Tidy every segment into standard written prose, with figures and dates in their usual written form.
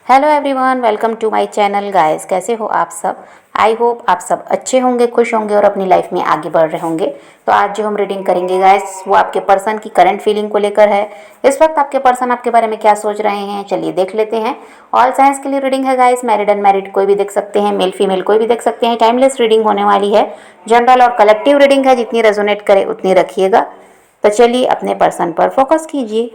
Hello everyone, welcome to my channel guys. कैसे हो आप सब? आई होप आप सब अच्छे होंगे, खुश होंगे और अपनी लाइफ में आगे बढ़ रहे होंगे। तो आज जो हम रीडिंग करेंगे गाइस, वो आपके पर्सन की करंट फीलिंग को लेकर है। इस वक्त आपके पर्सन आपके बारे में क्या सोच रहे हैं, चलिए देख लेते हैं। ऑल साइंस के लिए रीडिंग है गाइस, मैरिड अनमैरिड कोई भी देख सकते हैं, मेल फीमेल कोई भी देख सकते हैं। टाइमलेस रीडिंग होने वाली है, जनरल और कलेक्टिव रीडिंग है, जितनी रेजोनेट करे उतनी रखिएगा। तो चलिए अपने पर्सन पर फोकस कीजिए।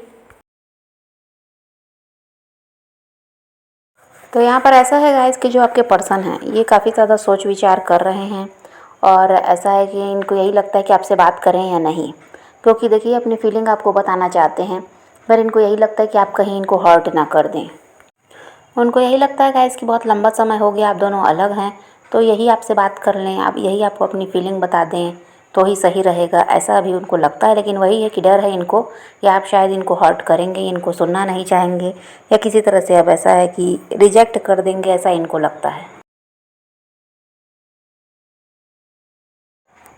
तो यहाँ पर ऐसा है गाइस कि जो आपके पर्सन हैं ये काफ़ी ज़्यादा सोच विचार कर रहे हैं और ऐसा है कि इनको यही लगता है कि आपसे बात करें या नहीं, क्योंकि देखिए अपनी फीलिंग आपको बताना चाहते हैं, पर इनको यही लगता है कि आप कहीं इनको हर्ट ना कर दें। उनको यही लगता है गाइस कि बहुत लंबा समय हो गया आप दोनों अलग हैं, तो यही आपसे बात कर लें, आप यही आपको अपनी फीलिंग बता दें तो ही सही रहेगा, ऐसा अभी उनको लगता है। लेकिन वही है कि डर है इनको कि आप शायद इनको हर्ट करेंगे, इनको सुनना नहीं चाहेंगे या किसी तरह से अब ऐसा है कि रिजेक्ट कर देंगे, ऐसा इनको लगता है।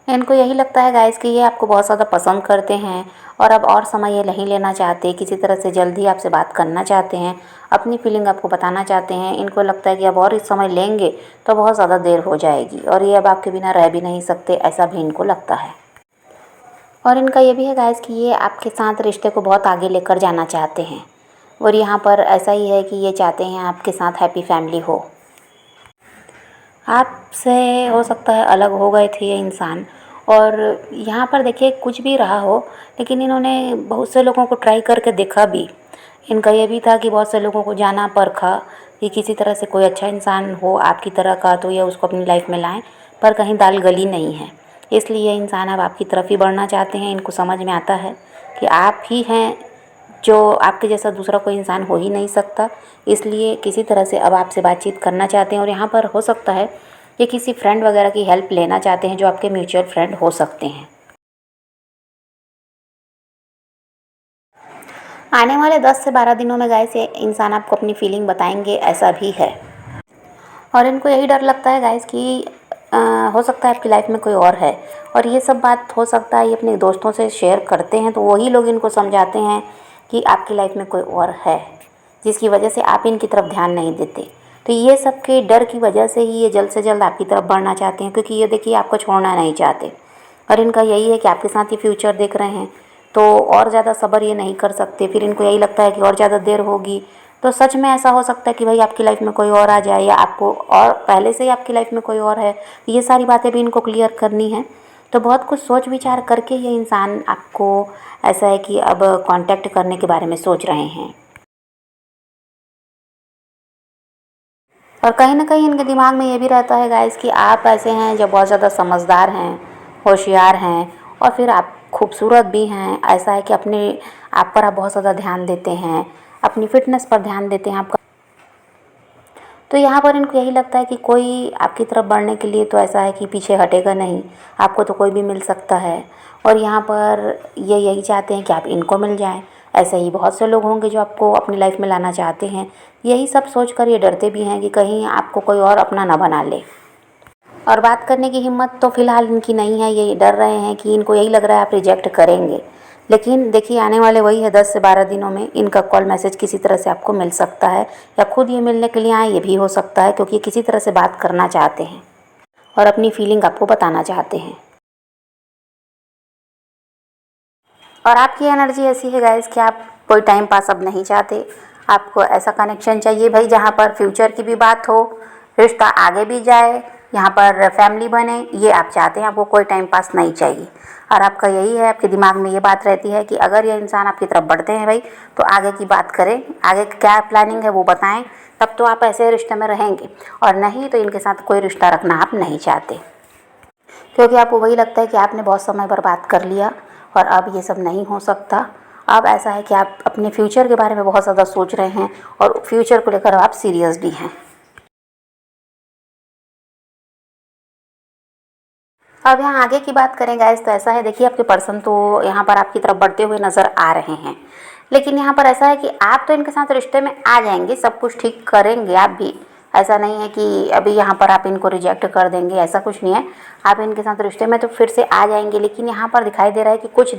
इनको यही लगता है गाइस कि ये आपको बहुत ज़्यादा पसंद करते हैं और अब और समय ये नहीं लेना चाहते, किसी तरह से जल्दी आपसे बात करना चाहते हैं, अपनी फीलिंग आपको बताना चाहते हैं। इनको लगता है कि अब और इस समय लेंगे तो बहुत ज़्यादा देर हो जाएगी और ये अब आपके बिना रह भी नहीं सकते, ऐसा भी इनको लगता है। और इनका ये भी है गाइस कि ये आपके साथ रिश्ते को बहुत आगे लेकर जाना चाहते हैं और यहाँ पर ऐसा ही है कि ये चाहते हैं आपके साथ हैप्पी फैमिली हो। आपसे हो सकता है अलग हो गए थे ये इंसान, और यहाँ पर देखिए कुछ भी रहा हो लेकिन इन्होंने बहुत से लोगों को ट्राई करके देखा भी। इनका ये भी था कि बहुत से लोगों को जाना परखा कि किसी तरह से कोई अच्छा इंसान हो आपकी तरह का तो ये उसको अपनी लाइफ में लाएं, पर कहीं दाल गली नहीं है। इसलिए ये इंसान अब आपकी तरफ ही बढ़ना चाहते हैं। इनको समझ में आता है कि आप ही हैं जो आपके जैसा दूसरा कोई इंसान हो ही नहीं सकता, इसलिए किसी तरह से अब आपसे बातचीत करना चाहते हैं। और यहाँ पर हो सकता है कि किसी फ्रेंड वगैरह की हेल्प लेना चाहते हैं जो आपके म्यूचुअल फ्रेंड हो सकते हैं। आने वाले 10 से 12 दिनों में गाइस ये इंसान आपको अपनी फीलिंग बताएंगे, ऐसा भी है। और इनको यही डर लगता है गाइस कि हो सकता है आपकी लाइफ में कोई और है, और ये सब बात हो सकता है ये अपने दोस्तों से शेयर करते हैं तो वही लोग इनको समझाते हैं कि आपकी लाइफ में कोई और है, जिसकी वजह से आप इनकी तरफ ध्यान नहीं देते। तो ये सब के डर की वजह से ही ये जल्द से जल्द आपकी तरफ बढ़ना चाहते हैं, क्योंकि ये देखिए आपको छोड़ना नहीं चाहते। और इनका यही है कि आपके साथ ये फ्यूचर देख रहे हैं तो और ज़्यादा सब्र ये नहीं कर सकते। फिर इनको यही लगता है कि और ज़्यादा देर होगी तो सच में ऐसा हो सकता है कि भाई आपकी लाइफ में कोई और आ जाए, या आपको और पहले से ही आपकी लाइफ में कोई और है। ये सारी बातें भी इनको क्लियर करनी है। तो बहुत कुछ सोच विचार करके ये इंसान आपको ऐसा है कि अब कांटेक्ट करने के बारे में सोच रहे हैं। और कहीं ना कहीं इनके दिमाग में ये भी रहता है गाइस कि आप ऐसे हैं जो बहुत ज़्यादा समझदार हैं, होशियार हैं, और फिर आप खूबसूरत भी हैं। ऐसा है कि अपने आप पर आप बहुत ज़्यादा ध्यान देते हैं, अपनी फिटनेस पर ध्यान देते हैं आपका। तो यहाँ पर इनको यही लगता है कि कोई आपकी तरफ बढ़ने के लिए तो ऐसा है कि पीछे हटेगा नहीं, आपको तो कोई भी मिल सकता है। और यहाँ पर ये यही चाहते हैं कि आप इनको मिल जाएं। ऐसे ही बहुत से लोग होंगे जो आपको अपनी लाइफ में लाना चाहते हैं। यही सब सोचकर ये डरते भी हैं कि कहीं आपको कोई और अपना ना बना ले। और बात करने की हिम्मत तो फ़िलहाल इनकी नहीं है, ये डर रहे हैं कि इनको यही लग रहा है आप रिजेक्ट करेंगे। लेकिन देखिए आने वाले वही है 10 से 12 दिनों में इनका कॉल मैसेज किसी तरह से आपको मिल सकता है, या खुद ये मिलने के लिए आए, ये भी हो सकता है, क्योंकि ये किसी तरह से बात करना चाहते हैं और अपनी फीलिंग आपको बताना चाहते हैं। और आपकी एनर्जी ऐसी है गाइस कि आप कोई टाइम पास अब नहीं चाहते। आपको ऐसा कनेक्शन चाहिए भाई जहाँ पर फ्यूचर की भी बात हो, रिश्ता आगे भी जाए, यहाँ पर फैमिली बने, ये आप चाहते हैं। आपको कोई टाइम पास नहीं चाहिए। और आपका यही है, आपके दिमाग में ये बात रहती है कि अगर ये इंसान आपकी तरफ बढ़ते हैं भाई तो आगे की बात करें, आगे क्या प्लानिंग है वो बताएं, तब तो आप ऐसे रिश्ते में रहेंगे। और नहीं तो इनके साथ कोई रिश्ता रखना आप नहीं चाहते, क्योंकि आपको वही लगता है कि आपने बहुत समय बर्बाद कर लिया और अब ये सब नहीं हो सकता। अब ऐसा है कि आप अपने फ्यूचर के बारे में बहुत ज़्यादा सोच रहे हैं और फ्यूचर को लेकर आप सीरियस भी हैं। अब यहाँ आगे की बात करें गाइस तो ऐसा है, देखिए आपके पर्सन तो यहाँ पर आपकी तरफ बढ़ते हुए नज़र आ रहे हैं, लेकिन यहाँ पर ऐसा है कि आप तो इनके साथ रिश्ते में आ जाएंगे, सब कुछ ठीक करेंगे आप भी, ऐसा नहीं है कि अभी यहाँ पर आप इनको रिजेक्ट कर देंगे, ऐसा कुछ नहीं है। आप इनके साथ रिश्ते में तो फिर से आ जाएंगे, लेकिन यहाँ पर दिखाई दे रहा है कि कुछ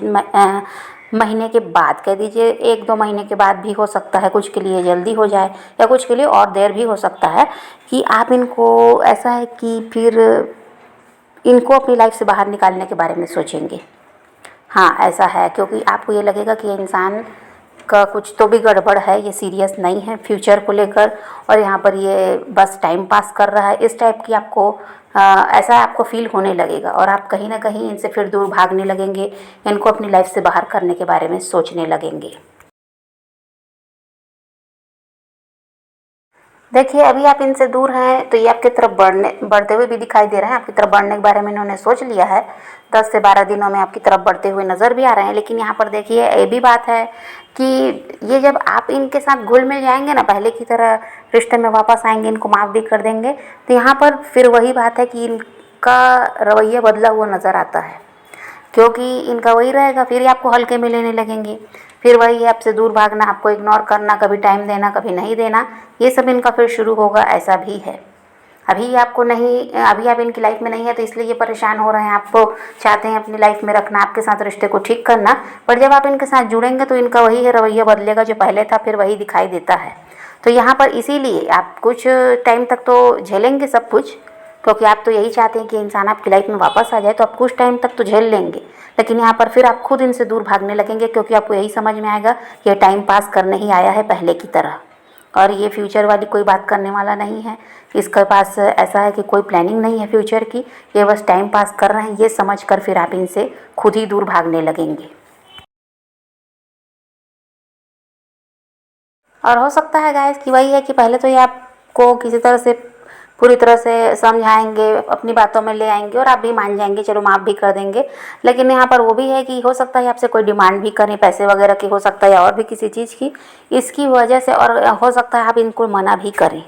महीने के बाद, कह दीजिए 1-2 महीने के बाद भी हो सकता है, कुछ के लिए जल्दी हो जाए या कुछ के लिए और देर भी हो सकता है कि आप इनको, ऐसा है कि फिर इनको अपनी लाइफ से बाहर निकालने के बारे में सोचेंगे। हाँ, ऐसा है, क्योंकि आपको ये लगेगा कि ये इंसान का कुछ तो भी गड़बड़ है, ये सीरियस नहीं है फ्यूचर को लेकर, और यहाँ पर ये बस टाइम पास कर रहा है, इस टाइप की आपको ऐसा आपको फील होने लगेगा। और आप कहीं ना कहीं इनसे फिर दूर भागने लगेंगे, इनको अपनी लाइफ से बाहर करने के बारे में सोचने लगेंगे। देखिए, अभी आप इनसे दूर हैं तो ये आपकी तरफ बढ़ते हुए भी दिखाई दे रहे हैं। आपकी तरफ बढ़ने के बारे में इन्होंने सोच लिया है, 10 से 12 दिनों में आपकी तरफ बढ़ते हुए नज़र भी आ रहे हैं। लेकिन यहाँ पर देखिए, ये भी बात है कि ये जब आप इनके साथ घुल मिल जाएंगे ना, पहले की तरह रिश्ते में वापस आएंगे, इनको माफ़ भी कर देंगे, तो यहाँ पर फिर वही बात है कि इनका रवैया बदला हुआ नज़र आता है। क्योंकि इनका वही रहेगा, फिर आपको हल्के में लेने लगेंगे, फिर वही है आपसे दूर भागना, आपको इग्नोर करना, कभी टाइम देना कभी नहीं देना, ये सब इनका फिर शुरू होगा। ऐसा भी है, अभी आपको नहीं, अभी आप इनकी लाइफ में नहीं है तो इसलिए ये परेशान हो रहे हैं, आपको चाहते हैं अपनी लाइफ में रखना, आपके साथ रिश्ते को ठीक करना, पर जब आप इनके साथ जुड़ेंगे तो इनका वही है रवैया बदलेगा, जो पहले था फिर वही दिखाई देता है। तो यहाँ पर इसीलिए आप कुछ टाइम तक तो झेलेंगे सब कुछ, क्योंकि आप तो यही चाहते हैं कि इंसान आपकी लाइफ में वापस आ जाए, तो आप कुछ टाइम तक तो झेल लेंगे। लेकिन यहाँ पर फिर आप खुद इनसे दूर भागने लगेंगे, क्योंकि आपको यही समझ में आएगा कि ये टाइम पास करने ही आया है पहले की तरह, और ये फ्यूचर वाली कोई बात करने वाला नहीं है। इसके पास ऐसा है कि कोई प्लानिंग नहीं है फ्यूचर की, ये बस टाइम पास कर रहे हैं, ये समझ कर फिर आप इनसे खुद ही दूर भागने लगेंगे। और हो सकता है गाइस कि वही है कि पहले तो ये आपको किसी तरह से पूरी तरह से समझाएंगे, अपनी बातों में ले आएंगे और आप भी मान जाएंगे, चलो माफ़ भी कर देंगे। लेकिन यहाँ पर वो भी है कि हो सकता है आपसे कोई डिमांड भी करें, पैसे वगैरह की, हो सकता है और भी किसी चीज़ की, इसकी वजह से, और हो सकता है आप इनको मना भी करें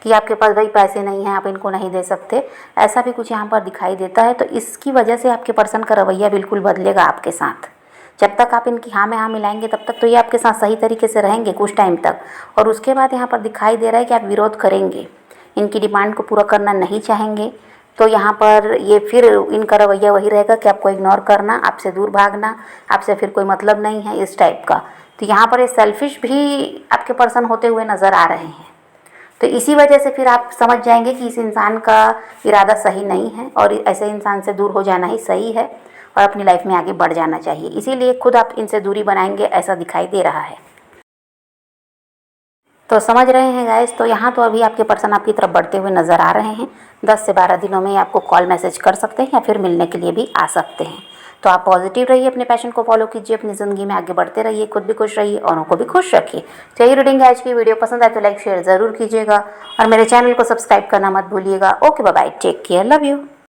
कि आपके पास भाई पैसे नहीं हैं, आप इनको नहीं दे सकते, ऐसा भी कुछ यहाँ पर दिखाई देता है। तो इसकी वजह से आपके पर्सन का रवैया बिल्कुल बदलेगा आपके साथ। जब तक आप इनकी हाँ में हाँ मिलाएंगे तब तक तो ये आपके साथ सही तरीके से रहेंगे कुछ टाइम तक, और उसके बाद यहाँ पर दिखाई दे रहा है कि आप विरोध करेंगे, इनकी डिमांड को पूरा करना नहीं चाहेंगे। तो यहाँ पर ये फिर इनका रवैया वही रहेगा कि आपको इग्नोर करना, आपसे दूर भागना, आपसे फिर कोई मतलब नहीं है, इस टाइप का। तो यहाँ पर ये सेल्फिश भी आपके पर्सन होते हुए नज़र आ रहे हैं। तो इसी वजह से फिर आप समझ जाएंगे कि इस इंसान का इरादा सही नहीं है, और ऐसे इंसान से दूर हो जाना ही सही है, और अपनी लाइफ में आगे बढ़ जाना चाहिए। इसीलिए खुद आप इनसे दूरी बनाएंगे, ऐसा दिखाई दे रहा है। तो समझ रहे हैं गाइस, तो यहाँ तो अभी आपके पर्सन आपकी तरफ बढ़ते हुए नज़र आ रहे हैं। 10 से 12 दिनों में आपको कॉल मैसेज कर सकते हैं या फिर मिलने के लिए भी आ सकते हैं। तो आप पॉजिटिव रहिए, अपने पैशन को फॉलो कीजिए, अपनी ज़िंदगी में आगे बढ़ते रहिए, खुद भी खुश रहिए, औरों को भी खुश रखिए। तो यही रीडिंग है आज की। वीडियो पसंद आए तो लाइक शेयर ज़रूर कीजिएगा, और मेरे चैनल को सब्सक्राइब करना मत भूलिएगा। Okay, bye bye, take care, love you.